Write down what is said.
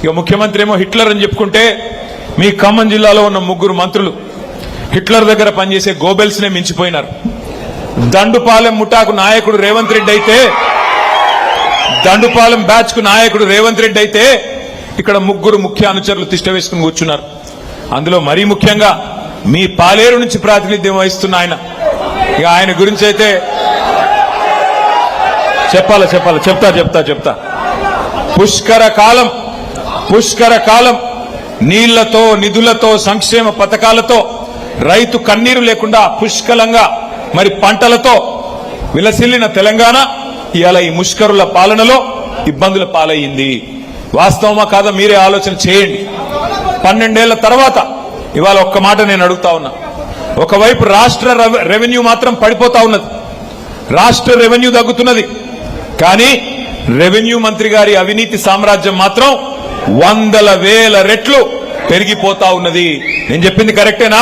ఇక ముఖ్యమంత్రి ఏమో హిట్లర్ అని చెప్పుకుంటే మీ ఖమ్మం జిల్లాలో ఉన్న 3 మంత్రులు హిట్లర్ దగ్గర పనిచేసే గోబెల్స్ నే మించిపోయినారు. దండుపాలెం ముఠాకు నాయకుడు రేవంత్ రెడ్డి అయితే, దండుపాలెం బ్యాచ్ కు నాయకుడు రేవంత్ రెడ్డి అయితే ఇక్కడ 3 ముఖ్య అనుచరులు తిష్ట వేసుకుని కూర్చున్నారు. అందులో మరీ ముఖ్యంగా మీ పాలేరు నుంచి ప్రాతినిధ్యం వహిస్తున్న ఆయన, ఇక ఆయన గురించి అయితే చెప్తా. పుష్కర కాలం నీళ్లతో, నిధులతో, సంక్షేమ పథకాలతో, రైతు కన్నీరు లేకుండా పుష్కలంగా మరి పంటలతో విలసిల్లిన తెలంగాణ ఇవాళ ఈ ముష్కరుల పాలనలో ఇబ్బందుల పాలయ్యింది. వాస్తవమా కాదా మీరే ఆలోచన చేయండి. 12 ఏళ్ల తర్వాత ఇవాళ ఒక్క మాట నేను అడుగుతా ఉన్నా. ఒకవైపు రాష్ట్ర రెవెన్యూ మాత్రం పడిపోతా ఉన్నది, రాష్ట్ర రెవెన్యూ తగ్గుతున్నది. కానీ రెవెన్యూ మంత్రి గారి అవినీతి సామ్రాజ్యం మాత్రం 100,000 రెట్లు పెరిగిపోతా ఉన్నది. నేను చెప్పింది కరెక్టేనా?